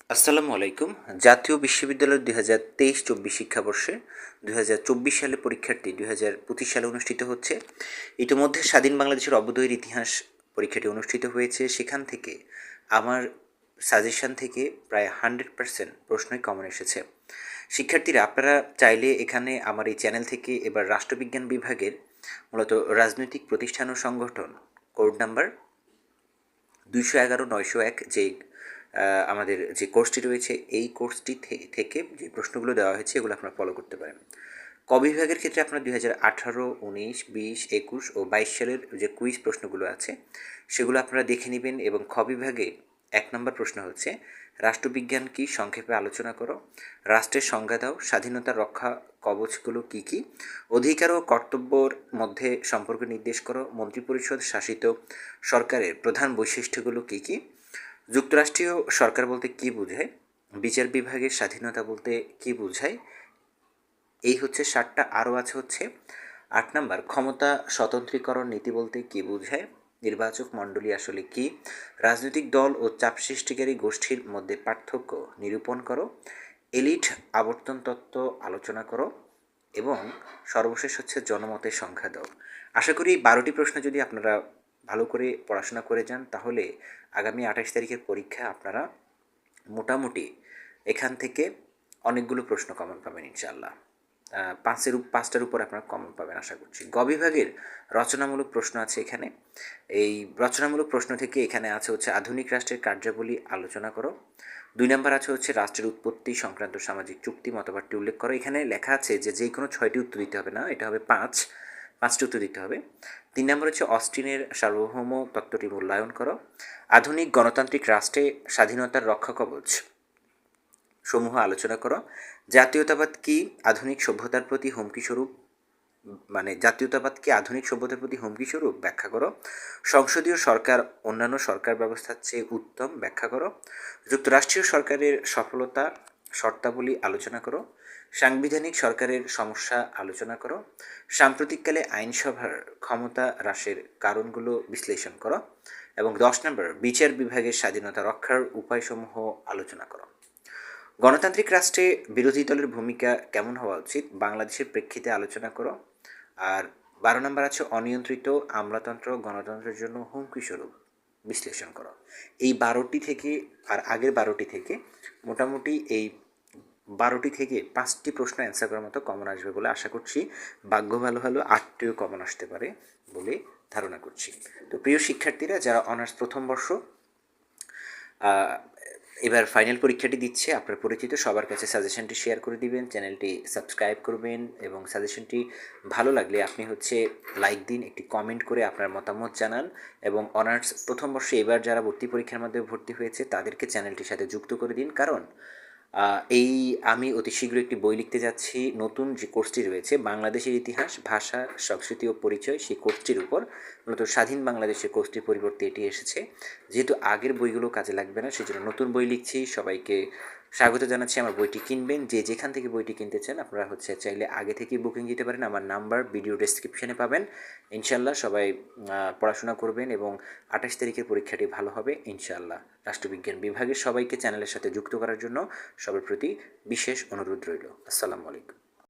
আসসালামু আলাইকুম। জাতীয় বিশ্ববিদ্যালয় ২০২৩-২৪ শিক্ষাবর্ষে ২০24 সালে পরীক্ষার্থী ২০25 সালে অনুষ্ঠিত হচ্ছে। ইতিমধ্যে স্বাধীন বাংলাদেশের অভ্যুদয়ের ইতিহাস পরীক্ষাটি অনুষ্ঠিত হয়েছে। সেখান থেকে আমার সাজেশান থেকে প্রায় 100% প্রশ্নই কমন এসেছে। শিক্ষার্থীরা আপনারা চাইলে এখানে আমার এই চ্যানেল থেকে এবার রাষ্ট্রবিজ্ঞান বিভাগের মূলত রাজনৈতিক প্রতিষ্ঠান ও সংগঠন কোড নাম্বার 211-901 যেই আমাদের যে কোর্সটি রয়েছে এই কোর্সটি থেকে যে প্রশ্নগুলো দেওয়া হয়েছে এগুলো আপনারা ফলো করতে পারেন। ক বিভাগের ক্ষেত্রে আপনার 2018, 19, 20, 21 ও 22 সালের যে কুইজ প্রশ্নগুলো আছে সেগুলো আপনারা দেখে নেবেন। এবং খ বিভাগে 1 নম্বর প্রশ্ন হচ্ছে রাষ্ট্রবিজ্ঞান কি সংক্ষেপে আলোচনা করো, রাষ্ট্রের সংজ্ঞা দাও, স্বাধীনতার রক্ষা কবচগুলো কী কী, অধিকার ও কর্তব্যর মধ্যে সম্পর্ক নির্দেশ করো, মন্ত্রিপরিষদ শাসিত সরকারের প্রধান বৈশিষ্ট্যগুলো কী কী, যুক্তরাষ্ট্রীয় সরকার বলতে কী বোঝায়, বিচার বিভাগের স্বাধীনতা বলতে কী বোঝায়। এই হচ্ছে 7টা। আরও আছে হচ্ছে 8 নাম্বার ক্ষমতা স্বতন্ত্রীকরণ নীতি বলতে কী বোঝায়, নির্বাচক মণ্ডলী আসলে কি, রাজনৈতিক দল ও চাপ সৃষ্টিকারী গোষ্ঠীর মধ্যে পার্থক্য নিরূপণ করো, এলিট আবর্তন তত্ত্ব আলোচনা করো এবং সর্বশেষ হচ্ছে জনমতের সংখ্যা দাও। আশা করি 12টি প্রশ্ন যদি আপনারা ভালো করে পড়াশোনা করে যান তাহলে আগামী 28 তারিখের পরীক্ষা আপনারা মোটামুটি এখান থেকে অনেকগুলো প্রশ্ন কমন পাবেন ইনশাআল্লাহ। 5টার উপর আপনারা কমন পাবেন আশা করছি। গ বিভাগের রচনামূলক প্রশ্ন আছে এখানে। এই রচনামূলক প্রশ্ন থেকে এখানে আছে হচ্ছে আধুনিক রাষ্ট্রের কার্যাবলী আলোচনা করো। 2 নাম্বার আছে হচ্ছে রাষ্ট্রের উৎপত্তি সংক্রান্ত সামাজিক চুক্তি মতবাদটি উল্লেখ করো। এখানে লেখা আছে যে কোনো 6টি উত্তর দিতে হবে না, এটা হবে 5টি উত্তর দিতে হবে। 3 নম্বর হচ্ছে অস্টিনের সার্বভৌম তত্ত্বটি মূল্যায়ন করো। আধুনিক গণতান্ত্রিক রাষ্ট্রে স্বাধীনতার রক্ষা কবচ সমূহ আলোচনা করো। জাতীয়তাবাদ কি আধুনিক সভ্যতার প্রতি হুমকি স্বরূপ, মানে জাতীয়তাবাদ কি আধুনিক সভ্যতার প্রতি হুমকি স্বরূপ ব্যাখ্যা করো। সংসদীয় সরকার অন্যান্য সরকার ব্যবস্থার চেয়ে উত্তম ব্যাখ্যা করো। যুক্তরাষ্ট্রীয় সরকারের সফলতা শর্তাবলী আলোচনা করো। সাংবিধানিক সরকারের সমস্যা আলোচনা করো। সাম্প্রতিককালে আইনসভার ক্ষমতা হ্রাসের কারণগুলো বিশ্লেষণ করো। এবং 10 নম্বর বিচার বিভাগের স্বাধীনতা রক্ষার উপায়সমূহ আলোচনা করো। গণতান্ত্রিক রাষ্ট্রে বিরোধী দলের ভূমিকা কেমন হওয়া উচিত বাংলাদেশের প্রেক্ষিতে আলোচনা করো। আর 12 নম্বর আছে অনিয়ন্ত্রিত আমলাতন্ত্র গণতন্ত্রের জন্য হুমকি স্বরূপ বিশ্লেষণ করো। এই 12টি থেকে আর আগের 12টি থেকে মোটামুটি এই 12টি থেকে 5টি প্রশ্ন অ্যান্সার করার মতো কমন আসবে বলে আশা করছি। ভাগ্য ভালো হলো 8টিও কমন আসতে পারে বলে ধারণা করছি। তো প্রিয় শিক্ষার্থীরা যারা অনার্স প্রথম বর্ষ এবার ফাইনাল পরীক্ষাটি দিচ্ছে, আপনার পরিচিত সবার কাছে সাজেশনটি শেয়ার করে দিবেন, চ্যানেলটি সাবস্ক্রাইব করবেন এবং সাজেশনটি ভালো লাগলে আপনি হচ্ছে লাইক দিন, একটি কমেন্ট করে আপনার মতামত জানান। এবং অনার্স প্রথম বর্ষে এবার যারা ভর্তি পরীক্ষার মাধ্যমে ভর্তি হয়েছে তাদেরকে চ্যানেলটির সাথে যুক্ত করে দিন, কারণ আমি অতি শীঘ্রই একটি বই লিখতে যাচ্ছি। নতুন যে কোর্সটি রয়েছে বাংলাদেশের ইতিহাস, ভাষা, সংস্কৃতি ও পরিচয়, সেই কোর্সটির উপর মূলত স্বাধীন বাংলাদেশের কোর্সটির পরিবর্তে এটি এসেছে। যেহেতু আগের বইগুলো কাজে লাগবে না সেজন্য নতুন বই লিখছি। সবাইকে স্বাগত জানাচ্ছি, আমার বইটি কিনবেন। যেখান থেকে বইটি কিনতে চান আপনারা হচ্ছে চাইলে আগে থেকেই বুকিং দিতে পারেন, আমার নাম্বার ভিডিও ডেসক্রিপশনে পাবেন। ইনশাল্লাহ সবাই পড়াশোনা করবেন এবং 28 তারিখের পরীক্ষাটি ভালো হবে ইনশাআল্লাহ। রাষ্ট্রবিজ্ঞান বিভাগের সবাইকে চ্যানেলের সাথে যুক্ত করার জন্য সবার প্রতি বিশেষ অনুরোধ রইল। আসসালামু আলাইকুম।